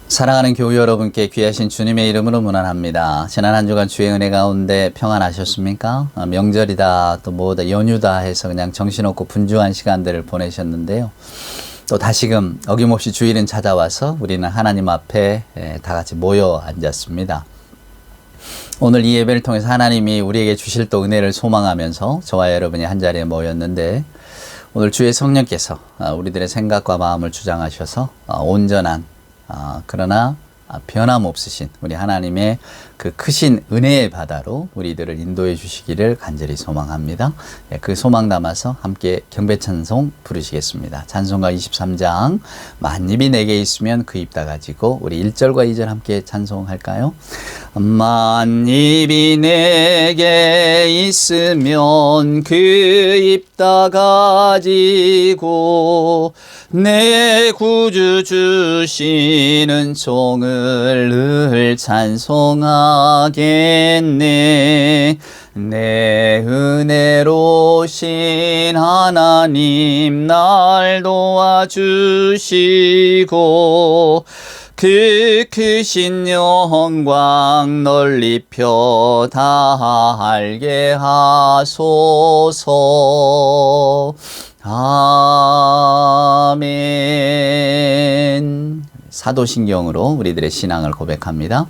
사랑하는 교우 여러분께 귀하신 주님의 이름으로 문안합니다. 지난 한 주간 주의 은혜 가운데 평안하셨습니까? 명절이다 또 뭐다 연휴다 해서 그냥 정신없고 분주한 시간들을 보내셨는데요. 또 다시금 어김없이 주일은 찾아와서 우리는 하나님 앞에 다 같이 모여 앉았습니다. 오늘 이 예배를 통해서 하나님이 우리에게 주실 또 은혜를 소망하면서 저와 여러분이 한자리에 모였는데, 오늘 주의 성령께서 우리들의 생각과 마음을 주장하셔서 온전한 그러나 변함없으신 우리 하나님의 그 크신 은혜의 바다로 우리들을 인도해 주시기를 간절히 소망합니다. 그 소망 담아서 함께 경배찬송 부르시겠습니다. 찬송가 23장 만입이 내게 있으면 그 입 다 가지고 우리 1절과 2절 함께 찬송할까요? 만입이 내게 있으면 그 입 다 가지고 내 구주 주시는 종을 늘 찬송하겠네. 내 은혜로신 하나님 날 도와주시고 그 크신 영광 널리 펴 다 알게 하소서. 아멘. 사도신경으로 우리들의 신앙을 고백합니다.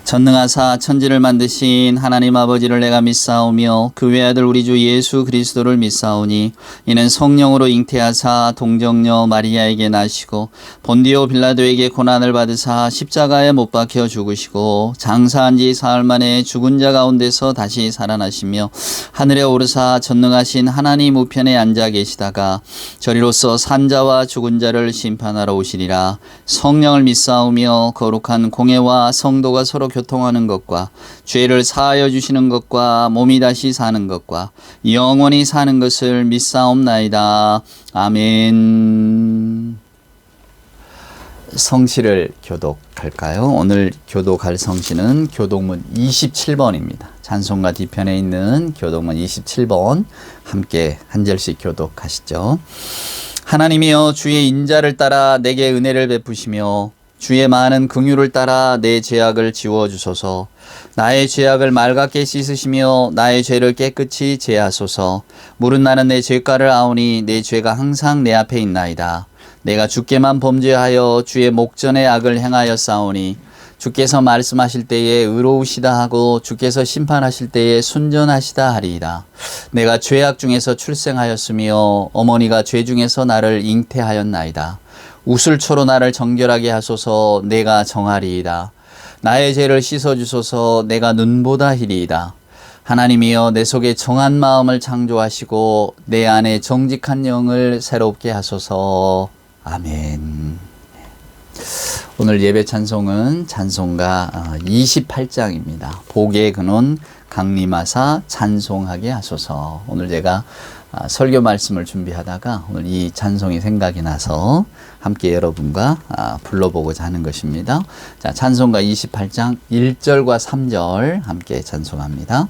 전능하사 천지를 만드신 하나님 아버지를 내가 믿사오며 그 외아들 우리 주 예수 그리스도를 믿사오니 이는 성령으로 잉태하사 동정녀 마리아에게 나시고 본디오 빌라도에게 고난을 받으사 십자가에 못 박혀 죽으시고 장사한 지 사흘 만에 죽은 자 가운데서 다시 살아나시며 하늘에 오르사 전능하신 하나님 우편에 앉아 계시다가 저리로서 산자와 죽은 자를 심판하러 오시리라. 성령을 믿사오며 거룩한 공예와 성도가 서로 교통하는 것과 죄를 사하여 주시는 것과 몸이 다시 사는 것과 영원히 사는 것을 믿사옵나이다. 아멘. 성시를 교독할까요? 오늘 교독할 성시는 교독문 27번입니다. 찬송가 뒤편에 있는 교독문 27번 함께 한 절씩 교독하시죠. 하나님이여 주의 인자를 따라 내게 은혜를 베푸시며 주의 많은 긍휼을 따라 내 죄악을 지워주소서. 나의 죄악을 맑게 씻으시며 나의 죄를 깨끗이 제하소서. 물은 나는 내 죄가를 아오니 내 죄가 항상 내 앞에 있나이다. 내가 주께만 범죄하여 주의 목전에 악을 행하였사오니 주께서 말씀하실 때에 의로우시다 하고 주께서 심판하실 때에 순전하시다 하리이다. 내가 죄악 중에서 출생하였으며 어머니가 죄 중에서 나를 잉태하였나이다. 우슬초로 나를 정결하게 하소서. 내가 정하리이다. 나의 죄를 씻어주소서. 내가 눈보다 희리이다. 하나님이여 내 속에 정한 마음을 창조하시고 내 안에 정직한 영을 새롭게 하소서. 아멘. 오늘 예배 찬송은 찬송가 28장입니다. 복의 근원 강림하사 찬송하게 하소서. 오늘 제가 설교 말씀을 준비하다가 오늘 이 찬송이 생각이 나서 함께 여러분과 불러보고자 하는 것입니다. 자, 찬송가 28장 1절과 3절 함께 찬송합니다.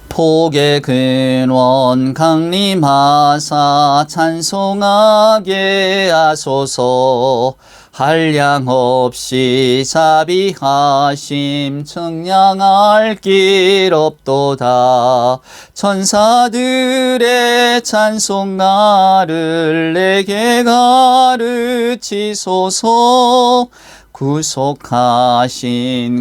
복의 근원 강림하사 찬송하게 하소서. 한량 없이 자비하심 청량할 길 없도다. 천사들의 찬송 나를 내게 가르치소서. 구속하신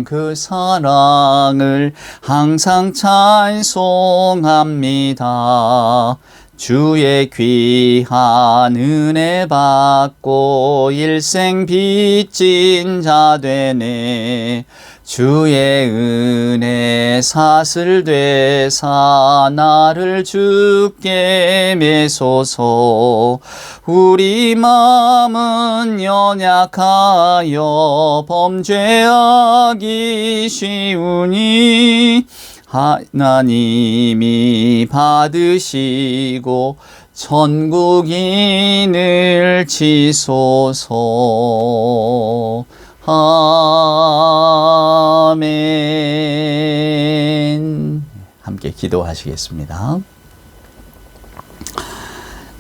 그 사랑을 항상 찬송합니다. 주의 귀한 은혜 받고 일생 빚진 자 되네. 주의 은혜 사슬 되사 나를 주께 매소서. 우리 마음은 연약하여 범죄하기 쉬우니 하나님이 받으시고 천국인을 치소서. 아멘. 함께 기도하시겠습니다.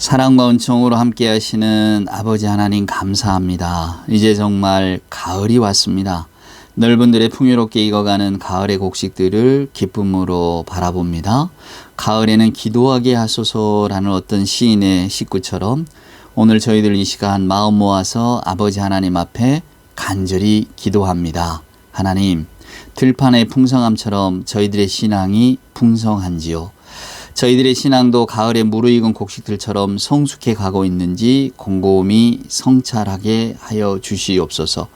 사랑과 은총으로 함께 하시는 아버지 하나님 감사합니다. 이제 정말 가을이 왔습니다. 넓은 들에 풍요롭게 익어가는 가을의 곡식들을 기쁨으로 바라봅니다. 가을에는 기도하게 하소서라는 어떤 시인의 시구처럼 오늘 저희들 이 시간 마음 모아서 아버지 하나님 앞에 간절히 기도합니다. 하나님, 들판의 풍성함처럼 저희들의 신앙이 풍성한지요. 저희들의 신앙도 가을에 무르익은 곡식들처럼 성숙해 가고 있는지 곰곰이 성찰하게 하여 주시옵소서.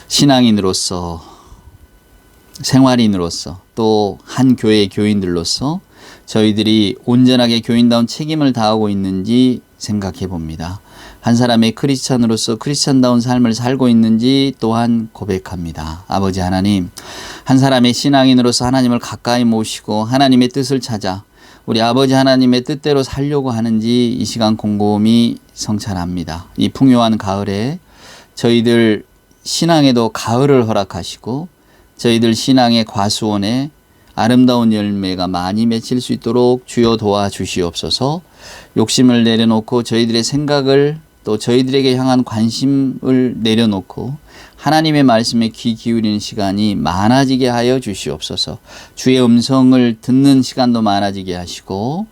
신앙인으로서, 생활인으로서, 또 한 교회의 교인들로서 저희들이 온전하게 교인다운 책임을 다하고 있는지 생각해 봅니다. 한 사람의 크리스찬으로서 크리스찬다운 삶을 살고 있는지 또한 고백합니다. 아버지 하나님, 한 사람의 신앙인으로서 하나님을 가까이 모시고 하나님의 뜻을 찾아 우리 아버지 하나님의 뜻대로 살려고 하는지 이 시간 곰곰이 성찰합니다. 이 풍요한 가을에 저희들 신앙에도 가을을 허락하시고 저희들 신앙의 과수원에 아름다운 열매가 많이 맺힐 수 있도록 주여 도와주시옵소서. 욕심을 내려놓고 저희들의 생각을 또 저희들에게 향한 관심을 내려놓고 하나님의 말씀에 귀 기울이는 시간이 많아지게 하여 주시옵소서. 주의 음성을 듣는 시간도 많아지게 하시고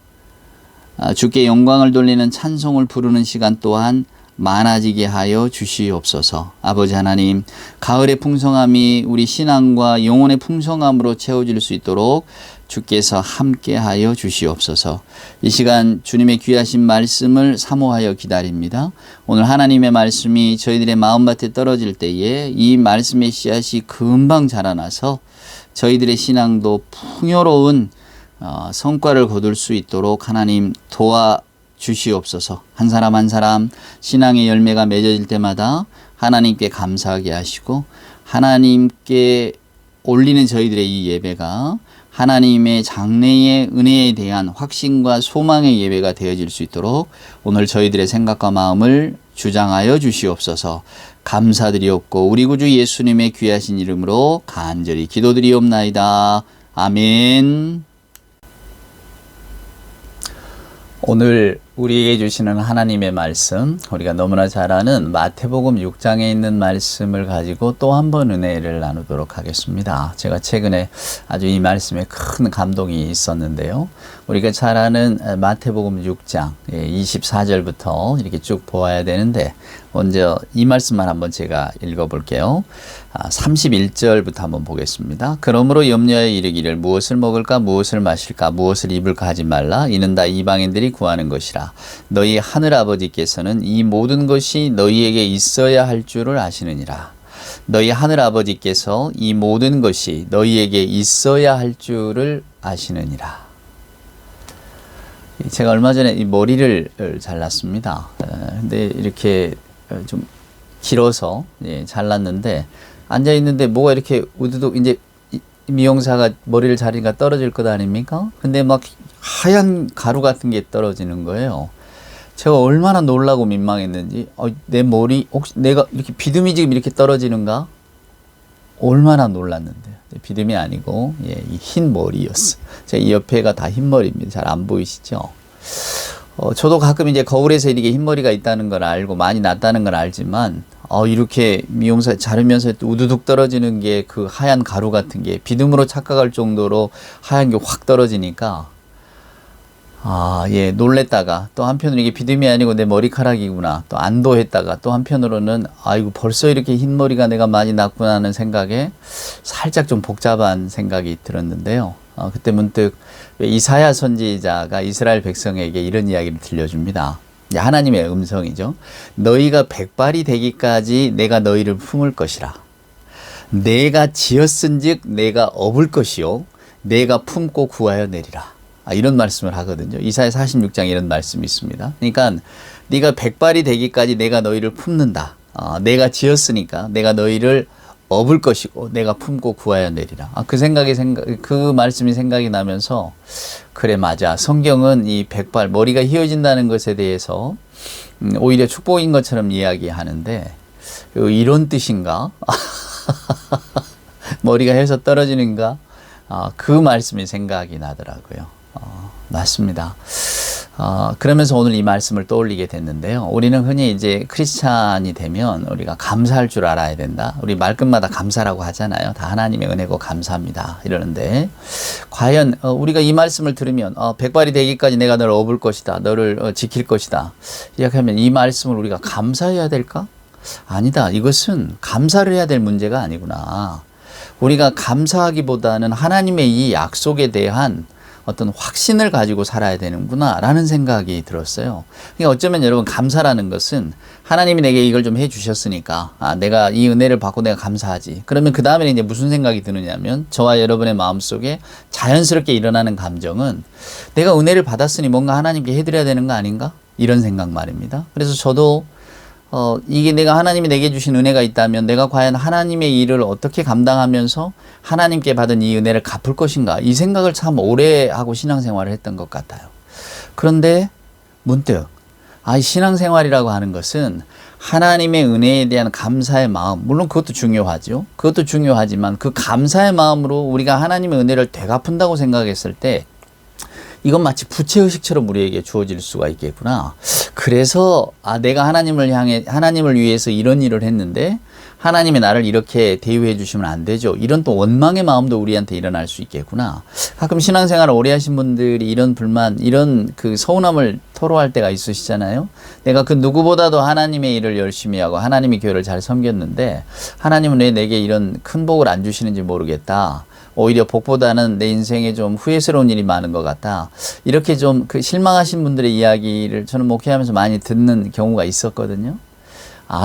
주께 영광을 돌리는 찬송을 부르는 시간 또한 많아지게 하여 주시옵소서. 아버지 하나님, 가을의 풍성함이 우리 신앙과 영혼의 풍성함으로 채워질 수 있도록 주께서 함께 하여 주시옵소서. 이 시간 주님의 귀하신 말씀을 사모하여 기다립니다. 오늘 하나님의 말씀이 저희들의 마음밭에 떨어질 때에 이 말씀의 씨앗이 금방 자라나서 저희들의 신앙도 풍요로운 성과를 거둘 수 있도록 하나님 도와주시옵소서. 한 사람 한 사람 신앙의 열매가 맺어질 때마다 하나님께 감사하게 하시고 하나님께 올리는 저희들의 이 예배가 하나님의 장래의 은혜에 대한 확신과 소망의 예배가 되어질 수 있도록 오늘 저희들의 생각과 마음을 주장하여 주시옵소서. 감사드리옵고 우리 구주 예수님의 귀하신 이름으로 간절히 기도드리옵나이다. 아멘. 오늘 우리에게 주시는 하나님의 말씀, 우리가 너무나 잘 아는 마태복음 6장에 있는 말씀을 가지고 또 한 번 은혜를 나누도록 하겠습니다. 제가 최근에 아주 이 말씀에 큰 감동이 있었는데요. 우리가 잘 아는 마태복음 6장 24절부터 이렇게 쭉 보아야 되는데 먼저 이 말씀만 한번 제가 읽어볼게요. 31절부터 한번 보겠습니다. 그러므로 염려에 이르기를 무엇을 먹을까 무엇을 마실까 무엇을 입을까 하지 말라. 이는 다 이방인들이 구하는 것이라. 너희 하늘 아버지께서는 이 모든 것이 너희에게 있어야 할 줄을 아시느니라. 너희 하늘 아버지께서 이 모든 것이 너희에게 있어야 할 줄을 아시느니라. 제가 얼마 전에 이 머리를 잘랐습니다. 근데 이렇게 좀 길어서 잘랐는데 앉아 있는데 뭐가 이렇게 우두둑 이제 미용사가 머리를 자르니까 떨어질 것 아닙니까? 근데 막 하얀 가루 같은 게 떨어지는 거예요. 제가 얼마나 놀라고 민망했는지 내 머리 혹시 내가 이렇게 비듬이 지금 이렇게 떨어지는가? 얼마나 놀랐는데 비듬이 아니고 이 흰 머리였어. 제가 이 옆에가 다 흰 머리입니다. 잘 안 보이시죠? 저도 가끔 이제 거울에서 이렇게 흰 머리가 있다는 걸 알고 많이 났다는 걸 알지만 이렇게 미용사 자르면서 우두둑 떨어지는 게 그 하얀 가루 같은 게 비듬으로 착각할 정도로 하얀 게 확 떨어지니까 놀랬다가 또 한편으로 이게 비듬이 아니고 내 머리카락이구나 또 안도했다가 또 한편으로는 아이고 벌써 이렇게 흰머리가 내가 많이 났구나 하는 생각에 살짝 좀 복잡한 생각이 들었는데요. 그때 문득 이사야 선지자가 이스라엘 백성에게 이런 이야기를 들려줍니다. 하나님의 음성이죠. 너희가 백발이 되기까지 내가 너희를 품을 것이라. 내가 지었은즉 내가 업을 것이요 내가 품고 구하여 내리라. 이런 말씀을 하거든요. 이사야 46장에 이런 말씀이 있습니다. 그러니까 네가 백발이 되기까지 내가 너희를 품는다. 내가 지었으니까 내가 너희를 업을 것이고 내가 품고 구하여 내리라. 그 말씀이 생각이 나면서 그래 맞아. 성경은 이 백발 머리가 휘어진다는 것에 대해서 오히려 축복인 것처럼 이야기하는데 이런 뜻인가? 머리가 해서 떨어지는가? 그 말씀이 생각이 나더라고요. 맞습니다. 그러면서 오늘 이 말씀을 떠올리게 됐는데요. 우리는 흔히 이제 크리스찬이 되면 우리가 감사할 줄 알아야 된다. 우리 말끝마다 감사라고 하잖아요. 다 하나님의 은혜고 감사합니다. 이러는데 과연 우리가 이 말씀을 들으면 백발이 되기까지 내가 너를 업을 것이다. 너를 지킬 것이다. 이렇게 하면 이 말씀을 우리가 감사해야 될까? 아니다. 이것은 감사를 해야 될 문제가 아니구나. 우리가 감사하기보다는 하나님의 이 약속에 대한 어떤 확신을 가지고 살아야 되는구나 라는 생각이 들었어요. 그러니까 어쩌면 여러분 감사라는 것은 하나님이 내게 이걸 좀 해주셨으니까 내가 이 은혜를 받고 내가 감사하지. 그러면 그 다음에 이제 무슨 생각이 드느냐면 저와 여러분의 마음속에 자연스럽게 일어나는 감정은 내가 은혜를 받았으니 뭔가 하나님께 해드려야 되는 거 아닌가? 이런 생각 말입니다. 그래서 저도 이게 내가 하나님이 내게 주신 은혜가 있다면 내가 과연 하나님의 일을 어떻게 감당하면서 하나님께 받은 이 은혜를 갚을 것인가 이 생각을 참 오래 하고 신앙생활을 했던 것 같아요. 그런데 문득 이 신앙생활이라고 하는 것은 하나님의 은혜에 대한 감사의 마음, 물론 그것도 중요하죠. 그것도 중요하지만 그 감사의 마음으로 우리가 하나님의 은혜를 되갚은다고 생각했을 때 이건 마치 부채의식처럼 우리에게 주어질 수가 있겠구나. 그래서 내가 하나님을 위해서 이런 일을 했는데 하나님이 나를 이렇게 대우해 주시면 안 되죠. 이런 또 원망의 마음도 우리한테 일어날 수 있겠구나. 가끔 신앙생활을 오래 하신 분들이 이런 불만, 이런 그 서운함을 토로할 때가 있으시잖아요. 내가 그 누구보다도 하나님의 일을 열심히 하고 하나님의 교회를 잘 섬겼는데 하나님은 왜 내게 이런 큰 복을 안 주시는지 모르겠다. 오히려 복보다는 내 인생에 좀 후회스러운 일이 많은 것 같다. 이렇게 좀 그 실망하신 분들의 이야기를 저는 목회하면서 많이 듣는 경우가 있었거든요.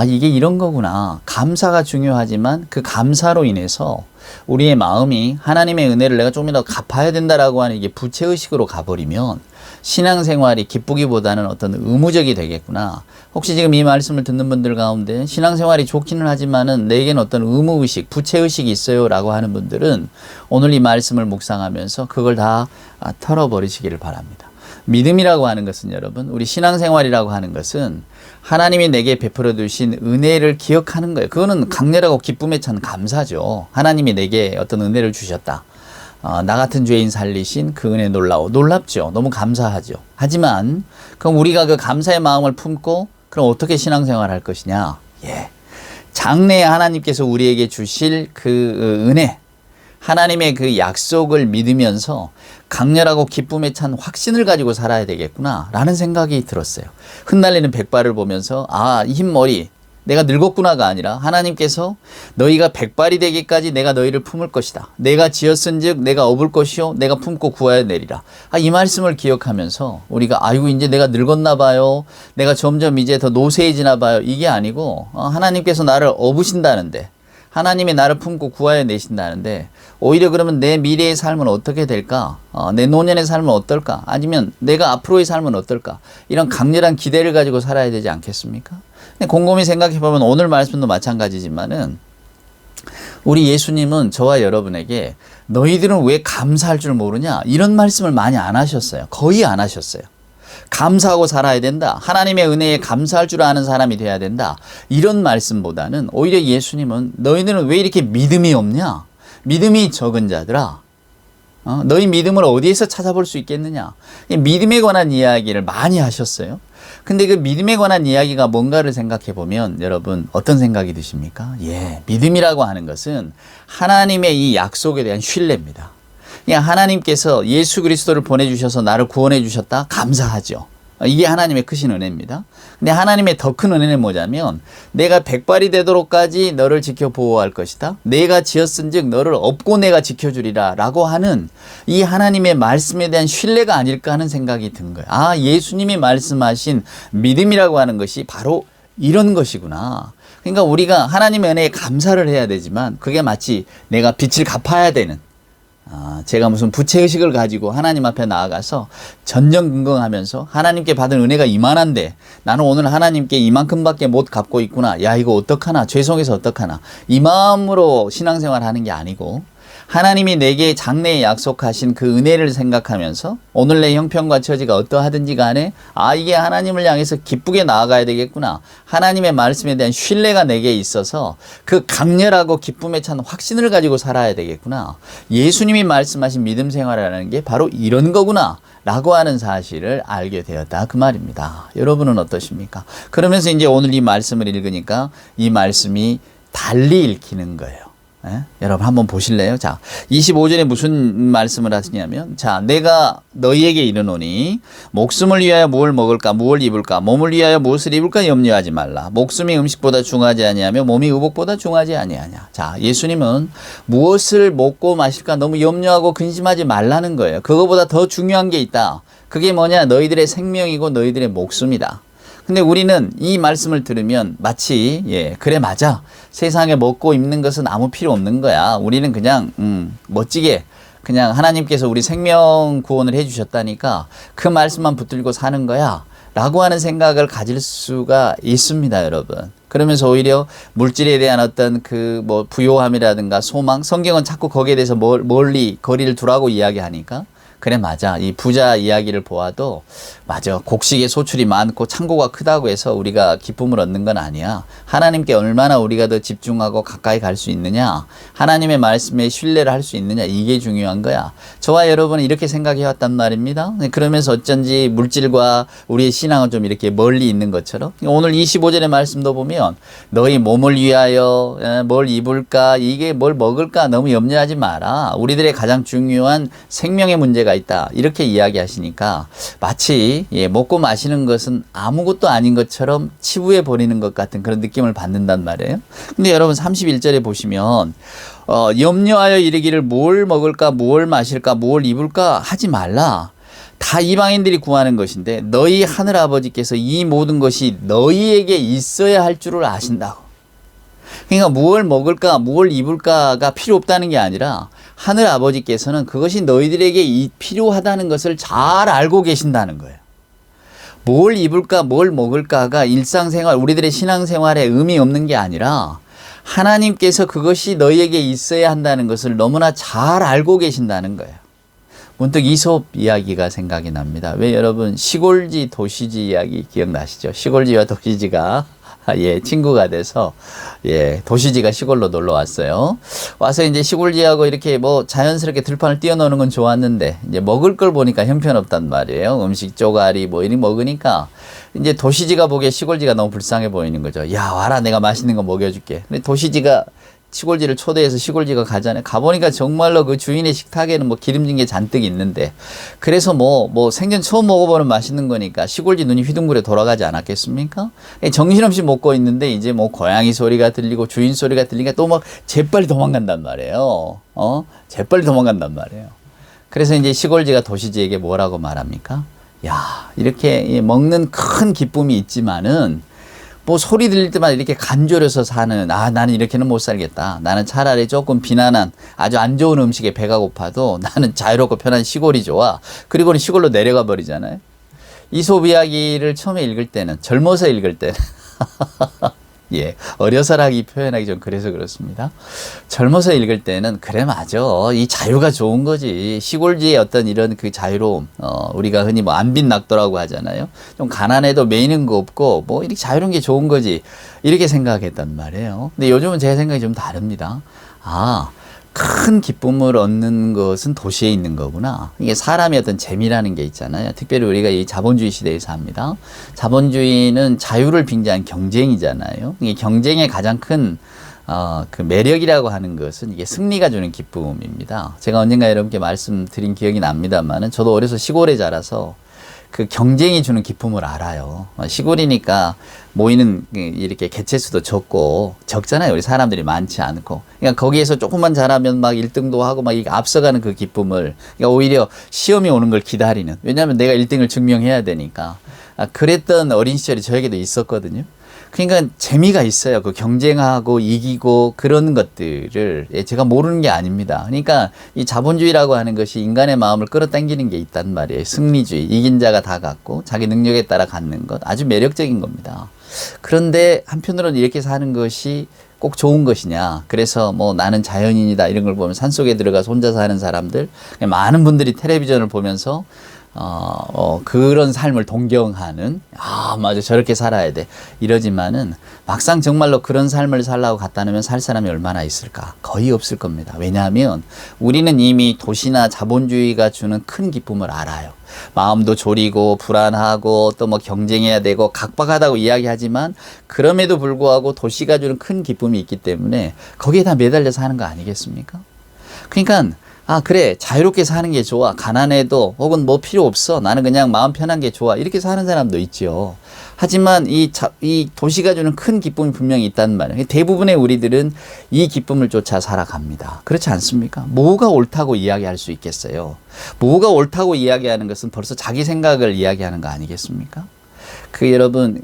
이게 이런 거구나. 감사가 중요하지만 그 감사로 인해서 우리의 마음이 하나님의 은혜를 내가 조금이라도 갚아야 된다라고 하는 이게 부채의식으로 가버리면 신앙생활이 기쁘기보다는 어떤 의무적이 되겠구나. 혹시 지금 이 말씀을 듣는 분들 가운데 신앙생활이 좋기는 하지만은 내게는 어떤 의무의식, 부채의식이 있어요 라고 하는 분들은 오늘 이 말씀을 묵상하면서 그걸 다 털어버리시기를 바랍니다. 믿음이라고 하는 것은 여러분, 우리 신앙생활이라고 하는 것은 하나님이 내게 베풀어 주신 은혜를 기억하는 거예요. 그거는 강렬하고 기쁨에 찬 감사죠. 하나님이 내게 어떤 은혜를 주셨다. 나 같은 죄인 살리신 그 은혜 놀랍죠. 너무 감사하죠. 하지만 그럼 우리가 그 감사의 마음을 품고 그럼 어떻게 신앙생활 할 것이냐? 장래에 하나님께서 우리에게 주실 그 은혜, 하나님의 그 약속을 믿으면서 강렬하고 기쁨에 찬 확신을 가지고 살아야 되겠구나 라는 생각이 들었어요. 흩날리는 백발을 보면서 이 흰머리 내가 늙었구나가 아니라 하나님께서 너희가 백발이 되기까지 내가 너희를 품을 것이다. 내가 지었은즉 내가 업을 것이요 내가 품고 구하여 내리라. 이 말씀을 기억하면서 우리가 이제 내가 늙었나 봐요. 내가 점점 이제 더 노쇠해지나 봐요. 이게 아니고 하나님께서 나를 업으신다는데 하나님이 나를 품고 구하여 내신다는데 오히려 그러면 내 미래의 삶은 어떻게 될까? 내 노년의 삶은 어떨까? 아니면 내가 앞으로의 삶은 어떨까? 이런 강렬한 기대를 가지고 살아야 되지 않겠습니까? 곰곰이 생각해 보면 오늘 말씀도 마찬가지지만은 우리 예수님은 저와 여러분에게 너희들은 왜 감사할 줄 모르냐? 이런 말씀을 많이 안 하셨어요. 거의 안 하셨어요. 감사하고 살아야 된다. 하나님의 은혜에 감사할 줄 아는 사람이 돼야 된다. 이런 말씀보다는 오히려 예수님은 너희들은 왜 이렇게 믿음이 없냐? 믿음이 적은 자들아. 너희 믿음을 어디에서 찾아볼 수 있겠느냐? 믿음에 관한 이야기를 많이 하셨어요. 근데 그 믿음에 관한 이야기가 뭔가를 생각해 보면 여러분 어떤 생각이 드십니까? 믿음이라고 하는 것은 하나님의 이 약속에 대한 신뢰입니다. 하나님께서 예수 그리스도를 보내주셔서 나를 구원해 주셨다? 감사하죠. 이게 하나님의 크신 은혜입니다. 근데 하나님의 더 큰 은혜는 뭐냐면 내가 백발이 되도록까지 너를 지켜 보호할 것이다. 내가 지었은즉 너를 업고 내가 지켜주리라 라고 하는 이 하나님의 말씀에 대한 신뢰가 아닐까 하는 생각이 든 거예요. 예수님이 말씀하신 믿음이라고 하는 것이 바로 이런 것이구나. 그러니까 우리가 하나님의 은혜에 감사를 해야 되지만 그게 마치 내가 빚을 갚아야 되는 제가 무슨 부채의식을 가지고 하나님 앞에 나아가서 전전긍긍하면서 하나님께 받은 은혜가 이만한데 나는 오늘 하나님께 이만큼밖에 못 갚고 있구나. 이거 어떡하나. 죄송해서 어떡하나. 이 마음으로 신앙생활 하는 게 아니고 하나님이 내게 장래에 약속하신 그 은혜를 생각하면서 오늘 내 형편과 처지가 어떠하든지 간에 이게 하나님을 향해서 기쁘게 나아가야 되겠구나. 하나님의 말씀에 대한 신뢰가 내게 있어서 그 강렬하고 기쁨에 찬 확신을 가지고 살아야 되겠구나. 예수님이 말씀하신 믿음 생활이라는 게 바로 이런 거구나 라고 하는 사실을 알게 되었다 그 말입니다. 여러분은 어떠십니까? 그러면서 이제 오늘 이 말씀을 읽으니까 이 말씀이 달리 읽히는 거예요. 여러분 한번 보실래요? 자, 25절에 무슨 말씀을 하시냐면, 자, 내가 너희에게 이르노니 목숨을 위하여 무엇을 먹을까 무엇을 입을까 몸을 위하여 무엇을 입을까 염려하지 말라. 목숨이 음식보다 중하지 아니하며 몸이 의복보다 중하지 아니하냐. 자, 예수님은 무엇을 먹고 마실까 너무 염려하고 근심하지 말라는 거예요. 그거보다 더 중요한 게 있다. 그게 뭐냐? 너희들의 생명이고 너희들의 목숨이다. 근데 우리는 이 말씀을 들으면 마치 그래 맞아. 세상에 먹고 입는 것은 아무 필요 없는 거야. 우리는 그냥 멋지게 그냥 하나님께서 우리 생명 구원을 해 주셨다니까 그 말씀만 붙들고 사는 거야 라고 하는 생각을 가질 수가 있습니다, 여러분. 그러면서 오히려 물질에 대한 어떤 그 뭐 부요함이라든가 소망, 성경은 자꾸 거기에 대해서 멀리 거리를 두라고 이야기하니까 그래 맞아. 이 부자 이야기를 보아도 맞아. 곡식의 소출이 많고 창고가 크다고 해서 우리가 기쁨을 얻는 건 아니야. 하나님께 얼마나 우리가 더 집중하고 가까이 갈 수 있느냐. 하나님의 말씀에 신뢰를 할 수 있느냐. 이게 중요한 거야. 저와 여러분은 이렇게 생각해왔단 말입니다. 그러면서 어쩐지 물질과 우리의 신앙은 좀 이렇게 멀리 있는 것처럼 오늘 25절의 말씀도 보면 너희 몸을 위하여 뭘 입을까 이게 뭘 먹을까 너무 염려하지 마라. 우리들의 가장 중요한 생명의 문제가 있다. 이렇게 이야기하시니까 마치 먹고 마시는 것은 아무것도 아닌 것처럼 치부해 버리는 것 같은 그런 느낌을 받는단 말이에요. 근데 여러분 31절에 보시면 염려하여 이르기를 뭘 먹을까 뭘 마실까 뭘 입을까 하지 말라. 다 이방인들이 구하는 것인데 너희 하늘 아버지께서 이 모든 것이 너희에게 있어야 할 줄을 아신다고. 그러니까 무엇을 먹을까 무엇을 입을까가 필요 없다는 게 아니라 하늘 아버지께서는 그것이 너희들에게 필요하다는 것을 잘 알고 계신다는 거예요. 뭘 입을까 뭘 먹을까가 일상생활 우리들의 신앙생활에 의미 없는 게 아니라 하나님께서 그것이 너희에게 있어야 한다는 것을 너무나 잘 알고 계신다는 거예요. 문득 이솝 이야기가 생각이 납니다. 왜 여러분 시골지 도시지 이야기 기억나시죠? 시골지와 도시지가 친구가 돼서 도시지가 시골로 놀러 왔어요. 와서 이제 시골지하고 이렇게 뭐 자연스럽게 들판을 뛰어노는 건 좋았는데 이제 먹을 걸 보니까 형편없단 말이에요. 음식 쪼가리 뭐 이렇게 먹으니까 이제 도시지가 보기에 시골지가 너무 불쌍해 보이는 거죠. 야, 와라 내가 맛있는 거 먹여줄게. 근데 도시지가 시골지를 초대해서 시골지가 가잖아요. 가보니까 정말로 그 주인의 식탁에는 뭐 기름진 게 잔뜩 있는데 그래서 뭐 생전 처음 먹어보는 맛있는 거니까 시골지 눈이 휘둥그레 돌아가지 않았겠습니까? 정신없이 먹고 있는데 이제 뭐 고양이 소리가 들리고 주인 소리가 들리니까 또 막 재빨리 도망간단 말이에요. 재빨리 도망간단 말이에요. 그래서 이제 시골지가 도시지에게 뭐라고 말합니까? 야, 이렇게 먹는 큰 기쁨이 있지만은 뭐 소리 들릴 때마다 이렇게 간절해서 사는 나는 이렇게는 못 살겠다. 나는 차라리 조금 비난한 아주 안 좋은 음식에 배가 고파도 나는 자유롭고 편한 시골이 좋아. 그리고는 시골로 내려가 버리잖아요. 이솝 이야기를 처음에 읽을 때는 젊어서 읽을 때는 어려서라기 표현하기 좀 그래서 그렇습니다. 젊어서 읽을 때는 그래 맞아. 이 자유가 좋은 거지. 시골지의 어떤 이런 그 자유로움 우리가 흔히 뭐 안빈낙도라고 하잖아요. 좀 가난해도 매이는 거 없고 뭐 이렇게 자유로운 게 좋은 거지. 이렇게 생각했단 말이에요. 근데 요즘은 제 생각이 좀 다릅니다. 큰 기쁨을 얻는 것은 도시에 있는 거구나. 이게 사람의 어떤 재미라는 게 있잖아요. 특별히 우리가 이 자본주의 시대에 삽니다. 자본주의는 자유를 빙자한 경쟁이잖아요. 이게 경쟁의 가장 큰 그 매력이라고 하는 것은 이게 승리가 주는 기쁨입니다. 제가 언젠가 여러분께 말씀드린 기억이 납니다만은 저도 어려서 시골에 자라서 그 경쟁이 주는 기쁨을 알아요. 시골이니까 모이는 이렇게 개체수도 적잖아요. 우리 사람들이 많지 않고. 그러니까 거기에서 조금만 잘하면 막 1등도 하고 막 이게 앞서가는 그 기쁨을, 그러니까 오히려 시험이 오는 걸 기다리는. 왜냐하면 내가 1등을 증명해야 되니까. 그랬던 어린 시절이 저에게도 있었거든요. 그러니까 재미가 있어요. 그 경쟁하고 이기고 그런 것들을 제가 모르는 게 아닙니다. 그러니까 이 자본주의라고 하는 것이 인간의 마음을 끌어당기는 게 있단 말이에요. 승리주의, 이긴 자가 다 갖고 자기 능력에 따라 갖는 것, 아주 매력적인 겁니다. 그런데 한편으로는 이렇게 사는 것이 꼭 좋은 것이냐. 그래서 뭐 나는 자연인이다 이런 걸 보면 산속에 들어가서 혼자 사는 사람들, 많은 분들이 텔레비전을 보면서 그런 삶을 동경하는, 맞아, 저렇게 살아야 돼. 이러지만은 막상 정말로 그런 삶을 살라고 갖다 놓으면 살 사람이 얼마나 있을까? 거의 없을 겁니다. 왜냐하면 우리는 이미 도시나 자본주의가 주는 큰 기쁨을 알아요. 마음도 졸이고 불안하고 또 뭐 경쟁해야 되고 각박하다고 이야기하지만 그럼에도 불구하고 도시가 주는 큰 기쁨이 있기 때문에 거기에 다 매달려 사는 거 아니겠습니까? 그러니까 그래, 자유롭게 사는 게 좋아. 가난해도 혹은 뭐 필요 없어. 나는 그냥 마음 편한 게 좋아. 이렇게 사는 사람도 있죠. 하지만 이 도시가 주는 큰 기쁨이 분명히 있단 말이에요. 대부분의 우리들은 이 기쁨을 쫓아 살아갑니다. 그렇지 않습니까? 뭐가 옳다고 이야기할 수 있겠어요? 뭐가 옳다고 이야기하는 것은 벌써 자기 생각을 이야기하는 거 아니겠습니까? 여러분,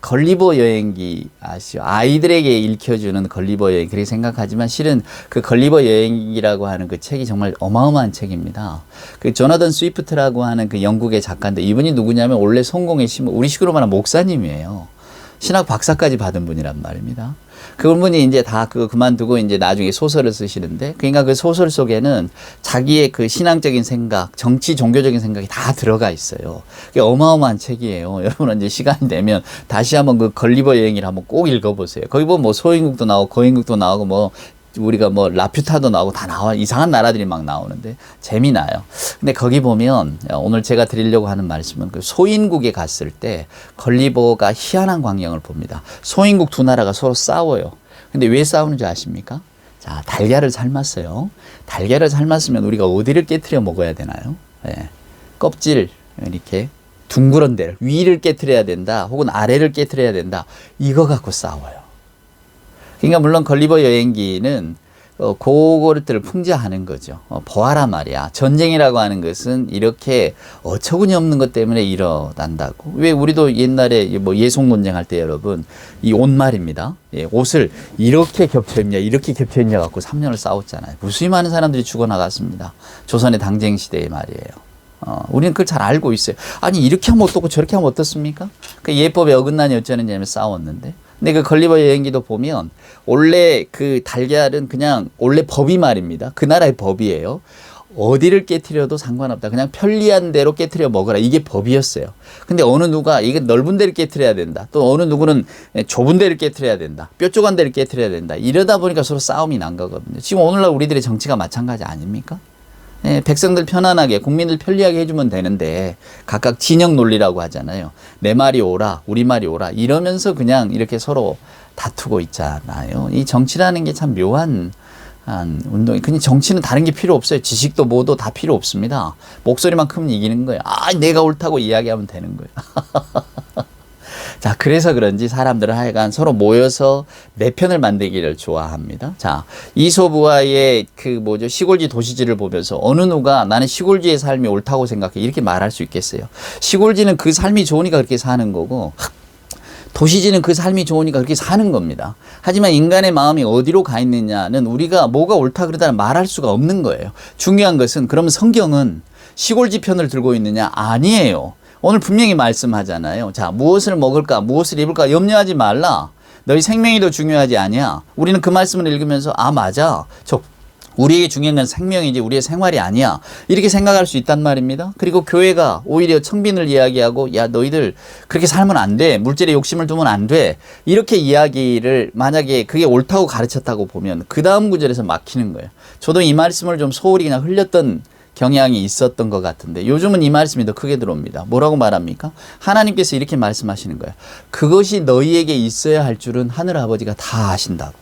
걸리버 여행기 아시죠? 아이들에게 읽혀주는 걸리버 여행, 그렇게 생각하지만 실은 그 걸리버 여행기라고 하는 그 책이 정말 어마어마한 책입니다. 조나단 스위프트라고 하는 그 영국의 작가인데 이분이 누구냐면 원래 성공의 우리 식으로 말하면 목사님이에요. 신학 박사까지 받은 분이란 말입니다. 그분이 이제 다 그만두고 이제 나중에 소설을 쓰시는데, 그러니까 그 소설 속에는 자기의 그 신앙적인 생각, 정치, 종교적인 생각이 다 들어가 있어요. 그게 어마어마한 책이에요. 여러분은 이제 시간이 되면 다시 한번 그 걸리버 여행기를 한번 꼭 읽어보세요. 거기 보면 뭐 소인국도 나오고 거인국도 나오고 뭐 우리가 뭐 라퓨타도 나오고 다 나와, 이상한 나라들이 막 나오는데 재미나요. 근데 거기 보면 오늘 제가 드리려고 하는 말씀은 그 소인국에 갔을 때 걸리버가 희한한 광경을 봅니다. 소인국 두 나라가 서로 싸워요. 근데 왜 싸우는지 아십니까? 자, 달걀을 삶았어요. 달걀을 삶았으면 우리가 어디를 깨트려 먹어야 되나요? 껍질 이렇게 둥그런 데를 위를 깨트려야 된다, 혹은 아래를 깨트려야 된다. 이거 갖고 싸워요. 그러니까 물론 걸리버 여행기는 그것들을 풍자하는 거죠. 보아라 말이야. 전쟁이라고 하는 것은 이렇게 어처구니 없는 것 때문에 일어난다고. 왜 우리도 옛날에 뭐 예속 논쟁할 때 여러분, 이 옷 말입니다. 옷을 이렇게 겹쳐 입냐 이렇게 겹쳐 입냐 갖고 3년을 싸웠잖아요. 무수히 많은 사람들이 죽어나갔습니다. 조선의 당쟁 시대의 말이에요. 우리는 그걸 잘 알고 있어요. 아니 이렇게 하면 어떻고 저렇게 하면 어떻습니까? 그 예법에 어긋나니 어쩌느냐 하면 싸웠는데, 근데 그 걸리버 여행기도 보면 원래 그 달걀은 그냥 원래 법이 말입니다. 그 나라의 법이에요. 어디를 깨트려도 상관없다. 그냥 편리한 대로 깨트려 먹어라. 이게 법이었어요. 근데 어느 누가 이게 넓은 데를 깨트려야 된다. 또 어느 누구는 좁은 데를 깨트려야 된다. 뾰족한 데를 깨트려야 된다. 이러다 보니까 서로 싸움이 난 거거든요. 지금 오늘날 우리들의 정치가 마찬가지 아닙니까? 백성들 편안하게, 국민들 편리하게 해주면 되는데 각각 진영 논리라고 하잖아요. 내 말이 옳아, 우리 말이 옳아 이러면서 그냥 이렇게 서로 다투고 있잖아요. 이 정치라는 게 참 묘한 운동이. 그냥 정치는 다른 게 필요 없어요. 지식도 뭐도 다 필요 없습니다. 목소리만 크면 이기는 거예요. 내가 옳다고 이야기하면 되는 거예요. 자, 그래서 그런지 사람들은 하여간 서로 모여서 내 편을 만들기를 좋아합니다. 자, 이솝우화의 시골지 도시지를 보면서 어느 누가 나는 시골지의 삶이 옳다고 생각해 이렇게 말할 수 있겠어요. 시골지는 그 삶이 좋으니까 그렇게 사는 거고, 도시지는 그 삶이 좋으니까 그렇게 사는 겁니다. 하지만 인간의 마음이 어디로 가 있느냐는 우리가 뭐가 옳다 그러다 말할 수가 없는 거예요. 중요한 것은 그러면 성경은 시골지 편을 들고 있느냐? 아니에요. 오늘 분명히 말씀하잖아요. 자, 무엇을 먹을까, 무엇을 입을까 염려하지 말라. 너희 생명이 더 중요하지 아니야. 우리는 그 말씀을 읽으면서 맞아. 우리에게 중요한 건 생명이지 우리의 생활이 아니야. 이렇게 생각할 수 있단 말입니다. 그리고 교회가 오히려 청빈을 이야기하고 야, 너희들 그렇게 살면 안 돼. 물질에 욕심을 두면 안 돼. 이렇게 이야기를 만약에 그게 옳다고 가르쳤다고 보면 그 다음 구절에서 막히는 거예요. 저도 이 말씀을 좀 소홀히 그냥 흘렸던 경향이 있었던 것 같은데 요즘은 이 말씀이 더 크게 들어옵니다. 뭐라고 말합니까? 하나님께서 이렇게 말씀하시는 거예요. 그것이 너희에게 있어야 할 줄은 하늘 아버지가 다 아신다고.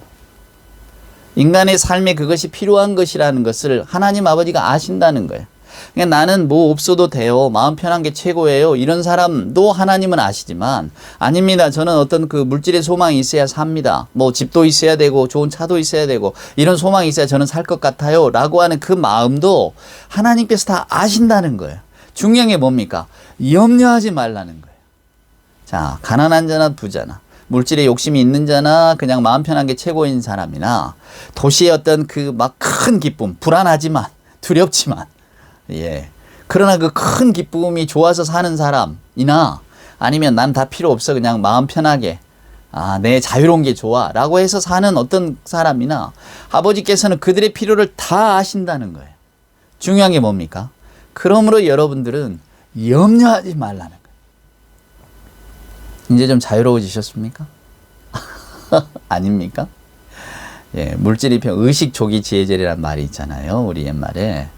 인간의 삶에 그것이 필요한 것이라는 것을 하나님 아버지가 아신다는 거예요. 그러니까 나는 뭐 없어도 돼요. 마음 편한 게 최고예요. 이런 사람도 하나님은 아시지만 아닙니다. 저는 어떤 그 물질의 소망이 있어야 삽니다. 뭐 집도 있어야 되고 좋은 차도 있어야 되고 이런 소망이 있어야 저는 살 것 같아요. 라고 하는 그 마음도 하나님께서 다 아신다는 거예요. 중요한 게 뭡니까? 염려하지 말라는 거예요. 자, 가난한 자나 부자나, 물질에 욕심이 있는 자나, 그냥 마음 편한 게 최고인 사람이나, 도시의 어떤 그 막 큰 기쁨, 불안하지만, 두렵지만, 예. 그러나 그 큰 기쁨이 좋아서 사는 사람이나, 아니면 난 다 필요 없어, 그냥 마음 편하게, 내 자유로운 게 좋아 라고 해서 사는 어떤 사람이나, 아버지께서는 그들의 필요를 다 아신다는 거예요. 중요한 게 뭡니까? 그러므로 여러분들은 염려하지 말라는 거예요. 이제 좀 자유로워지셨습니까? 아닙니까? 예, 물질이평 의식조기 지혜절이라는 말이 있잖아요. 우리 옛말에.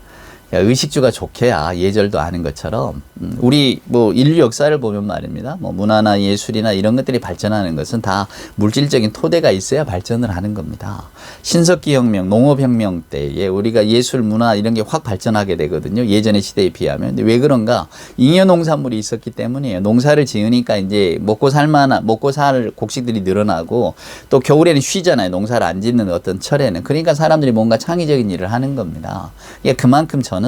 의식주가 좋게야 예절도 아는 것처럼 우리 뭐 인류 역사를 보면 말입니다. 뭐 문화나 예술이나 이런 것들이 발전하는 것은 다 물질적인 토대가 있어야 발전을 하는 겁니다. 신석기 혁명, 농업혁명 때에 우리가 예술, 문화 이런 게 확 발전하게 되거든요. 예전의 시대에 비하면. 근데 왜 그런가? 잉여 농산물이 있었기 때문이에요. 농사를 지으니까 이제 먹고 살 곡식들이 늘어나고 또 겨울에는 쉬잖아요. 농사를 안 짓는 어떤 철에는. 그러니까 사람들이 뭔가 창의적인 일을 하는 겁니다. 이게 그만큼 저는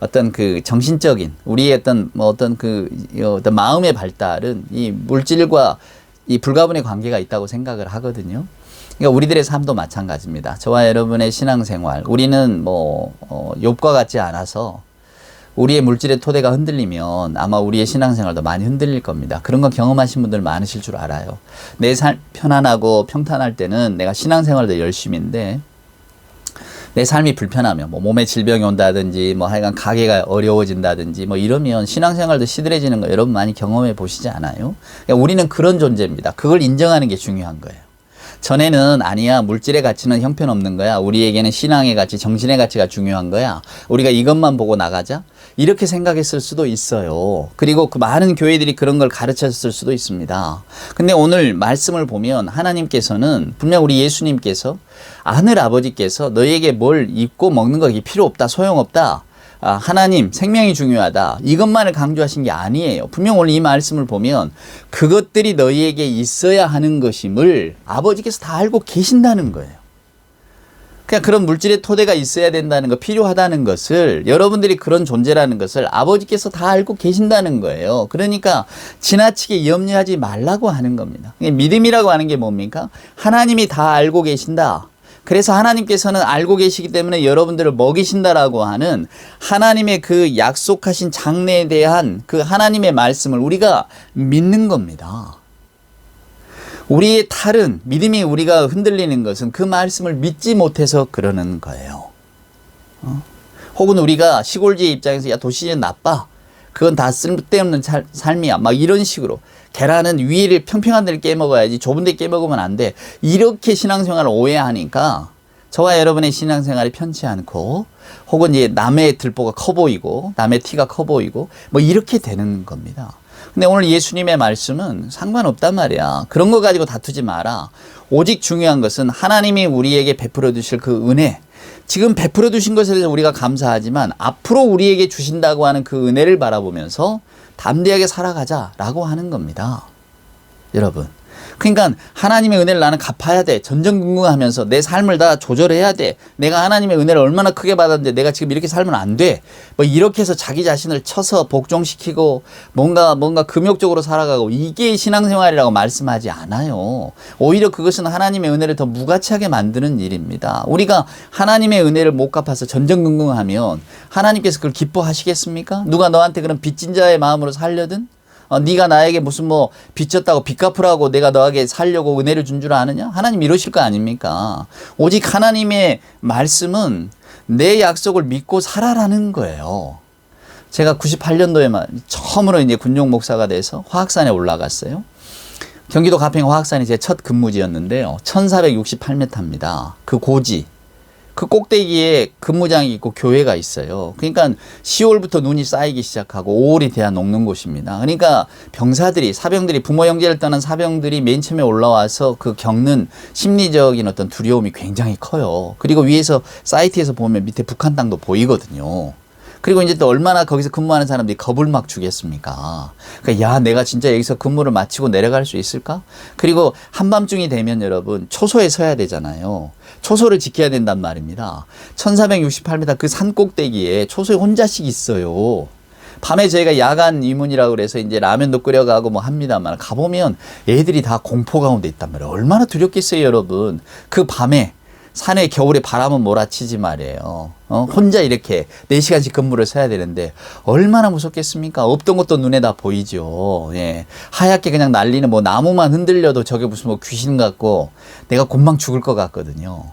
어떤 그 정신적인 우리의 어떤 어떤 마음의 발달은 이 물질과 이 불가분의 관계가 있다고 생각을 하거든요. 그러니까 우리들의 삶도 마찬가지입니다. 저와 여러분의 신앙생활, 우리는 욥과 같지 않아서 우리의 물질의 토대가 흔들리면 아마 우리의 신앙생활도 많이 흔들릴 겁니다. 그런 거 경험하신 분들 많으실 줄 알아요. 내 삶 편안하고 평탄할 때는 내가 신앙생활도 열심인데 내 삶이 불편하면 뭐 몸에 질병이 온다든지 뭐 하여간 가게가 어려워진다든지 뭐 이러면 신앙생활도 시들해지는 거 여러분 많이 경험해 보시지 않아요? 그러니까 우리는 그런 존재입니다. 그걸 인정하는 게 중요한 거예요. 전에는 아니야, 물질의 가치는 형편없는 거야, 우리에게는 신앙의 가치, 정신의 가치가 중요한 거야, 우리가 이것만 보고 나가자, 이렇게 생각했을 수도 있어요. 그리고 그 많은 교회들이 그런 걸 가르쳤을 수도 있습니다. 근데 오늘 말씀을 보면 하나님께서는 분명 우리 예수님께서 하늘 아버지께서 너에게 뭘 입고 먹는 거 이게 필요 없다, 소용없다, 하나님 생명이 중요하다, 이것만을 강조하신 게 아니에요. 분명 오늘 이 말씀을 보면 그것들이 너희에게 있어야 하는 것임을 아버지께서 다 알고 계신다는 거예요. 그냥 그런 물질의 토대가 있어야 된다는 거, 필요하다는 것을, 여러분들이 그런 존재라는 것을 아버지께서 다 알고 계신다는 거예요. 그러니까 지나치게 염려하지 말라고 하는 겁니다. 믿음이라고 하는 게 뭡니까? 하나님이 다 알고 계신다. 그래서 하나님께서는 알고 계시기 때문에 여러분들을 먹이신다라고 하는 하나님의 그 약속하신 장래에 대한 그 하나님의 말씀을 우리가 믿는 겁니다. 우리의 탈은, 믿음이 우리가 흔들리는 것은 그 말씀을 믿지 못해서 그러는 거예요. 혹은 우리가 시골지의 입장에서 야, 도시는 나빠, 그건 다 쓸데없는 삶이야, 막 이런 식으로, 계란은 위를 평평한 데를 깨먹어야지 좁은 데 깨먹으면 안 돼, 이렇게 신앙생활을 오해하니까 저와 여러분의 신앙생활이 편치 않고, 혹은 이제 남의 들보가 커 보이고 남의 티가 커 보이고 뭐 이렇게 되는 겁니다. 근데 오늘 예수님의 말씀은 상관없단 말이야. 그런 거 가지고 다투지 마라. 오직 중요한 것은 하나님이 우리에게 베풀어 주실 그 은혜, 지금 베풀어 주신 것에 대해서 우리가 감사하지만 앞으로 우리에게 주신다고 하는 그 은혜를 바라보면서 담대하게 살아가자라고 하는 겁니다. 여러분, 그러니까 하나님의 은혜를 나는 갚아야 돼, 전전긍긍하면서 내 삶을 다 조절해야 돼, 내가 하나님의 은혜를 얼마나 크게 받았는데 내가 지금 이렇게 살면 안 돼, 뭐 이렇게 해서 자기 자신을 쳐서 복종시키고 뭔가 금욕적으로 살아가고, 이게 신앙생활이라고 말씀하지 않아요. 오히려 그것은 하나님의 은혜를 더 무가치하게 만드는 일입니다. 우리가 하나님의 은혜를 못 갚아서 전전긍긍하면 하나님께서 그걸 기뻐하시겠습니까? 누가 너한테 그런 빚진 자의 마음으로 살려든? 네가 나에게 무슨 뭐 빚졌다고 빚 갚으라고 내가 너에게 살려고 은혜를 준 줄 아느냐? 하나님 이러실 거 아닙니까? 오직 하나님의 말씀은 내 약속을 믿고 살아라는 거예요. 제가 98년도에 처음으로 이제 군용 목사가 돼서 화학산에 올라갔어요. 경기도 가평 화학산이 제 첫 근무지였는데요. 1468m입니다. 그 고지. 그 꼭대기에 근무장이 있고 교회가 있어요. 그러니까 10월부터 눈이 쌓이기 시작하고 5월이 돼야 녹는 곳입니다. 그러니까 병사들이, 사병들이, 부모 형제를 떠난 사병들이 맨 처음에 올라와서 그 겪는 심리적인 어떤 두려움이 굉장히 커요. 그리고 위에서 사이트에서 보면 밑에 북한 땅도 보이거든요. 그리고 이제 또 얼마나 거기서 근무하는 사람들이 겁을 막 주겠습니까? 그러니까 야, 내가 진짜 여기서 근무를 마치고 내려갈 수 있을까? 그리고 한밤중이 되면 여러분 초소에 서야 되잖아요. 초소를 지켜야 된단 말입니다. 1468m 그 산 꼭대기에 초소에 혼자씩 있어요. 밤에 저희가 야간 이문이라고 그래서 이제 라면도 끓여가고 뭐 합니다만 가보면 애들이 다 공포 가운데 있단 말이에요. 얼마나 두렵겠어요, 여러분. 그 밤에 산에 겨울에 바람은 몰아치지 말이에요. 혼자 이렇게 4시간씩 근무를 서야 되는데 얼마나 무섭겠습니까? 없던 것도 눈에 다 보이죠. 예. 하얗게 그냥 날리는 뭐 나무만 흔들려도 저게 무슨 뭐 귀신 같고 내가 금방 죽을 것 같거든요.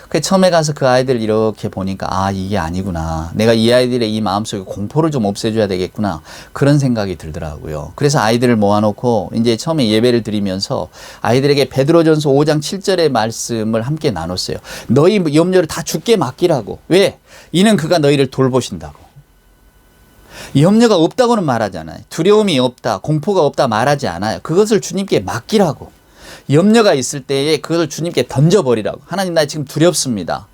그 처음에 가서 그 아이들 이렇게 보니까 아, 이게 아니구나. 내가 이 아이들의 이 마음속에 공포를 좀 없애줘야 되겠구나. 그런 생각이 들더라고요. 그래서 아이들을 모아놓고 이제 처음에 예배를 드리면서 아이들에게 베드로전서 5장 7절의 말씀을 함께 나눴어요. 너희 염려를 다 주께 맡기라고. 왜? 이는 그가 너희를 돌보신다고. 염려가 없다고는 말하잖아요. 두려움이 없다, 공포가 없다 말하지 않아요. 그것을 주님께 맡기라고. 염려가 있을 때에 그것을 주님께 던져버리라고. 하나님, 나 지금 두렵습니다.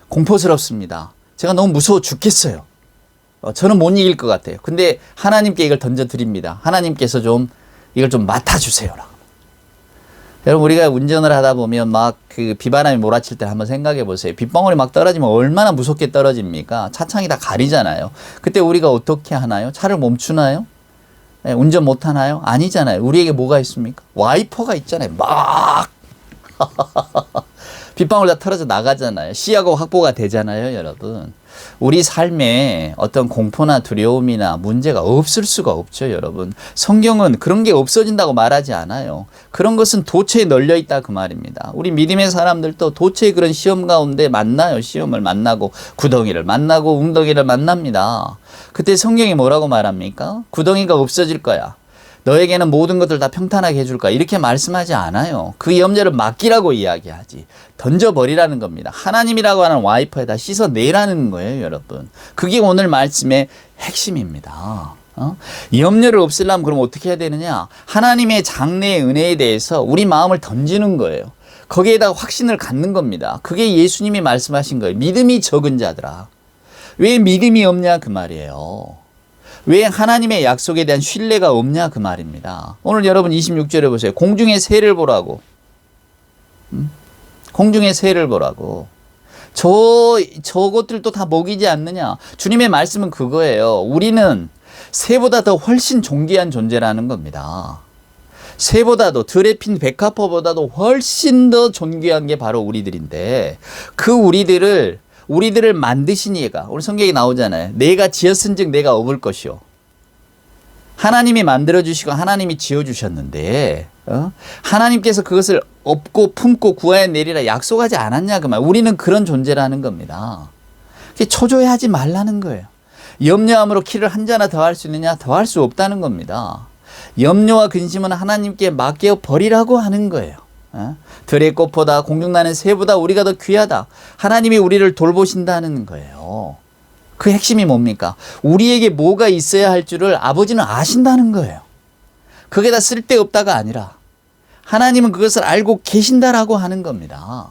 공포스럽습니다. 제가 너무 무서워 죽겠어요. 저는 못 이길 것 같아요. 근데 하나님께 이걸 던져드립니다. 하나님께서 좀 이걸 좀 맡아주세요라고. 여러분, 우리가 운전을 하다 보면 막 그 비바람이 몰아칠 때 한번 생각해 보세요. 빗방울이 막 떨어지면 얼마나 무섭게 떨어집니까? 차창이 다 가리잖아요. 그때 우리가 어떻게 하나요? 차를 멈추나요? 네, 운전 못 하나요? 아니잖아요. 우리에게 뭐가 있습니까? 와이퍼가 있잖아요. 막 빗방울 다 털어져 나가잖아요. 시야가 확보가 되잖아요, 여러분. 우리 삶에 어떤 공포나 두려움이나 문제가 없을 수가 없죠, 여러분. 성경은 그런 게 없어진다고 말하지 않아요. 그런 것은 도처에 널려 있다 그 말입니다. 우리 믿음의 사람들도 도처에 그런 시험 가운데 만나요. 시험을 만나고 구덩이를 만나고 웅덩이를 만납니다. 그때 성경이 뭐라고 말합니까? 구덩이가 없어질 거야. 너에게는 모든 것들 다 평탄하게 해줄 거야. 이렇게 말씀하지 않아요. 그 염려를 맡기라고 이야기하지. 던져버리라는 겁니다. 하나님이라고 하는 와이퍼에다 씻어내라는 거예요, 여러분. 그게 오늘 말씀의 핵심입니다. 염려를 없애려면 그럼 어떻게 해야 되느냐? 하나님의 장래의 은혜에 대해서 우리 마음을 던지는 거예요. 거기에다가 확신을 갖는 겁니다. 그게 예수님이 말씀하신 거예요. 믿음이 적은 자들아. 왜 믿음이 없냐 그 말이에요. 왜 하나님의 약속에 대한 신뢰가 없냐 그 말입니다. 오늘 여러분 26절에 보세요. 공중의 새를 보라고. 공중의 새를 보라고. 저것들도 다 먹이지 않느냐. 주님의 말씀은 그거예요. 우리는 새보다 더 훨씬 존귀한 존재라는 겁니다. 새보다도 들에 핀 백합화보다도 훨씬 더 존귀한 게 바로 우리들인데 그 우리들을 만드신 이가 오늘 성경에 나오잖아요. 내가 지었은즉 내가 업을 것이요. 하나님이 만들어주시고 하나님이 지어주셨는데 하나님께서 그것을 업고 품고 구하여 내리라 약속하지 않았냐 그 말. 우리는 그런 존재라는 겁니다. 초조해하지 말라는 거예요. 염려함으로 키를 한 자나 더 할 수 있느냐? 더 할 수 없다는 겁니다. 염려와 근심은 하나님께 맡겨 버리라고 하는 거예요. 들의 꽃보다 공중나는 새보다 우리가 더 귀하다. 하나님이 우리를 돌보신다는 거예요. 그 핵심이 뭡니까? 우리에게 뭐가 있어야 할 줄을 아버지는 아신다는 거예요. 그게 다 쓸데없다가 아니라 하나님은 그것을 알고 계신다라고 하는 겁니다.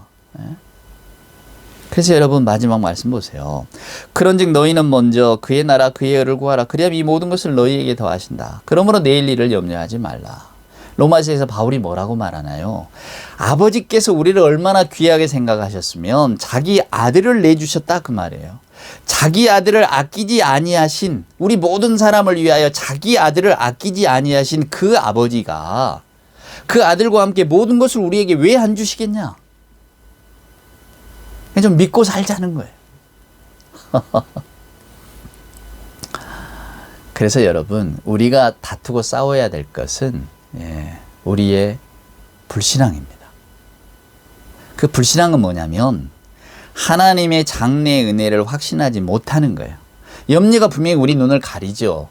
그래서 여러분 마지막 말씀 보세요. 그런즉 너희는 먼저 그의 나라 그의 의를 구하라. 그리하면 이 모든 것을 너희에게 더하신다. 그러므로 내일 일을 염려하지 말라. 로마서에서 바울이 뭐라고 말하나요? 아버지께서 우리를 얼마나 귀하게 생각하셨으면 자기 아들을 내주셨다 그 말이에요. 자기 아들을 아끼지 아니하신 우리 모든 사람을 위하여 자기 아들을 아끼지 아니하신 그 아버지가 그 아들과 함께 모든 것을 우리에게 왜 안 주시겠냐? 그냥 좀 믿고 살자는 거예요. 그래서 여러분 우리가 다투고 싸워야 될 것은 우리의 불신앙입니다. 그 불신앙은 뭐냐면 하나님의 장래의 은혜를 확신하지 못하는 거예요. 염려가 분명히 우리 눈을 가리죠.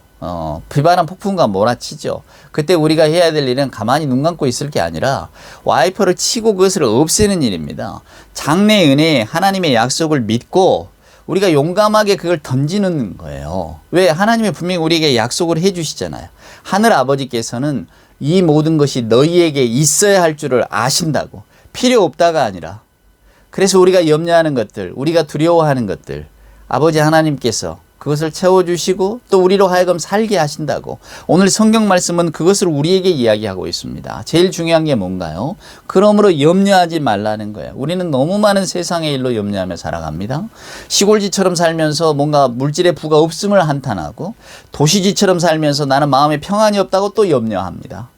비바람 폭풍과 몰아치죠. 그때 우리가 해야 될 일은 가만히 눈 감고 있을 게 아니라 와이퍼를 치고 그것을 없애는 일입니다. 장래의 은혜, 하나님의 약속을 믿고 우리가 용감하게 그걸 던지는 거예요. 왜? 하나님이 분명히 우리에게 약속을 해주시잖아요. 하늘 아버지께서는 이 모든 것이 너희에게 있어야 할 줄을 아신다고. 필요 없다가 아니라. 그래서 우리가 염려하는 것들, 우리가 두려워하는 것들, 아버지 하나님께서 그것을 채워주시고 또 우리로 하여금 살게 하신다고. 오늘 성경 말씀은 그것을 우리에게 이야기하고 있습니다. 제일 중요한 게 뭔가요? 그러므로 염려하지 말라는 거예요. 우리는 너무 많은 세상의 일로 염려하며 살아갑니다. 시골지처럼 살면서 뭔가 물질의 부가 없음을 한탄하고, 도시지처럼 살면서 나는 마음에 평안이 없다고 또 염려합니다.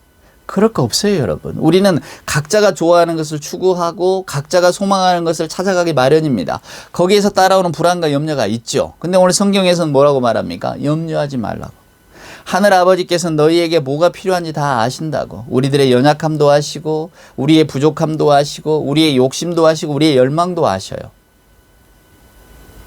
그럴 거 없어요, 여러분. 우리는 각자가 좋아하는 것을 추구하고 각자가 소망하는 것을 찾아가기 마련입니다. 거기에서 따라오는 불안과 염려가 있죠. 근데 오늘 성경에서는 뭐라고 말합니까? 염려하지 말라고. 하늘 아버지께서는 너희에게 뭐가 필요한지 다 아신다고. 우리들의 연약함도 아시고, 우리의 부족함도 아시고, 우리의 욕심도 아시고, 우리의 열망도 아셔요.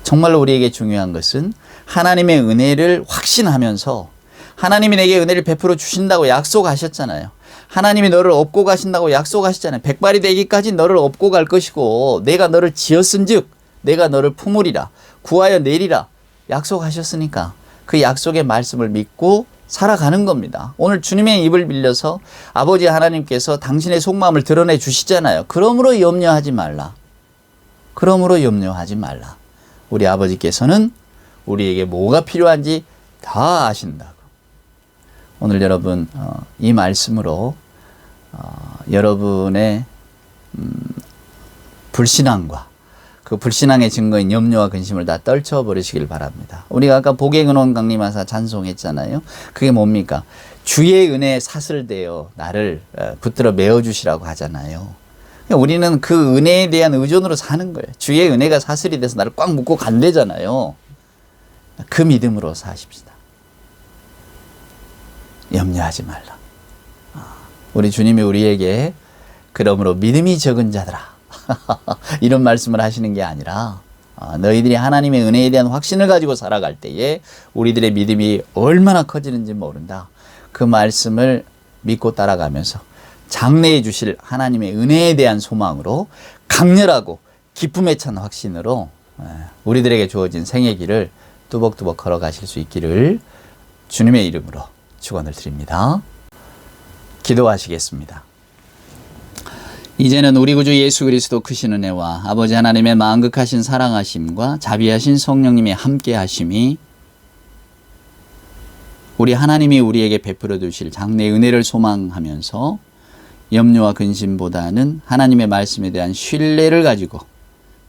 정말로 우리에게 중요한 것은 하나님의 은혜를 확신하면서, 하나님이 내게 은혜를 베풀어 주신다고 약속하셨잖아요. 하나님이 너를 업고 가신다고 약속하시잖아요. 백발이 되기까지 너를 업고 갈 것이고, 내가 너를 지었은즉 내가 너를 품으리라, 구하여 내리라 약속하셨으니까 그 약속의 말씀을 믿고 살아가는 겁니다. 오늘 주님의 입을 빌려서 아버지 하나님께서 당신의 속마음을 드러내 주시잖아요. 그러므로 염려하지 말라. 그러므로 염려하지 말라. 우리 아버지께서는 우리에게 뭐가 필요한지 다 아신다고. 오늘 여러분 이 말씀으로 여러분의 불신앙과 그 불신앙의 증거인 염려와 근심을 다 떨쳐버리시길 바랍니다. 우리가 아까 복의 근원 강림하사 찬송했잖아요. 그게 뭡니까? 주의 은혜에 사슬되어 나를 붙들어 메어주시라고 하잖아요. 우리는 그 은혜에 대한 의존으로 사는 거예요. 주의 은혜가 사슬이 돼서 나를 꽉 묶고 간대잖아요. 그 믿음으로 사십시다. 염려하지 말라. 우리 주님이 우리에게 그러므로 믿음이 적은 자들아 이런 말씀을 하시는 게 아니라, 너희들이 하나님의 은혜에 대한 확신을 가지고 살아갈 때에 우리들의 믿음이 얼마나 커지는지 모른다. 그 말씀을 믿고 따라가면서 장래해 주실 하나님의 은혜에 대한 소망으로 강렬하고 기쁨에 찬 확신으로 우리들에게 주어진 생의 길을 뚜벅뚜벅 걸어가실 수 있기를 주님의 이름으로 축원을 드립니다. 기도하시겠습니다. 이제는 우리 구주 예수 그리스도 크신 은혜와 아버지 하나님의 만극하신 사랑하심과 자비하신 성령님의 함께하심이 우리 하나님이 우리에게 베풀어 주실 장래의 은혜를 소망하면서 염려와 근심보다는 하나님의 말씀에 대한 신뢰를 가지고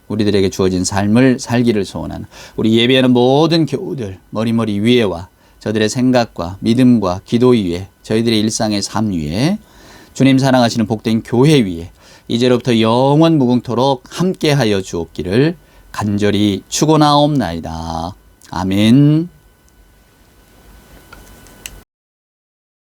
우리들에게 주어진 삶을 살기를 소원하는 우리 예배하는 모든 교우들 머리머리 위에와 저들의 생각과 믿음과 기도 위에, 저희들의 일상의 삶 위에, 주님 사랑하시는 복된 교회 위에 이제로부터 영원 무궁토록 함께하여 주옵기를 간절히 축원하옵나이다. 아멘.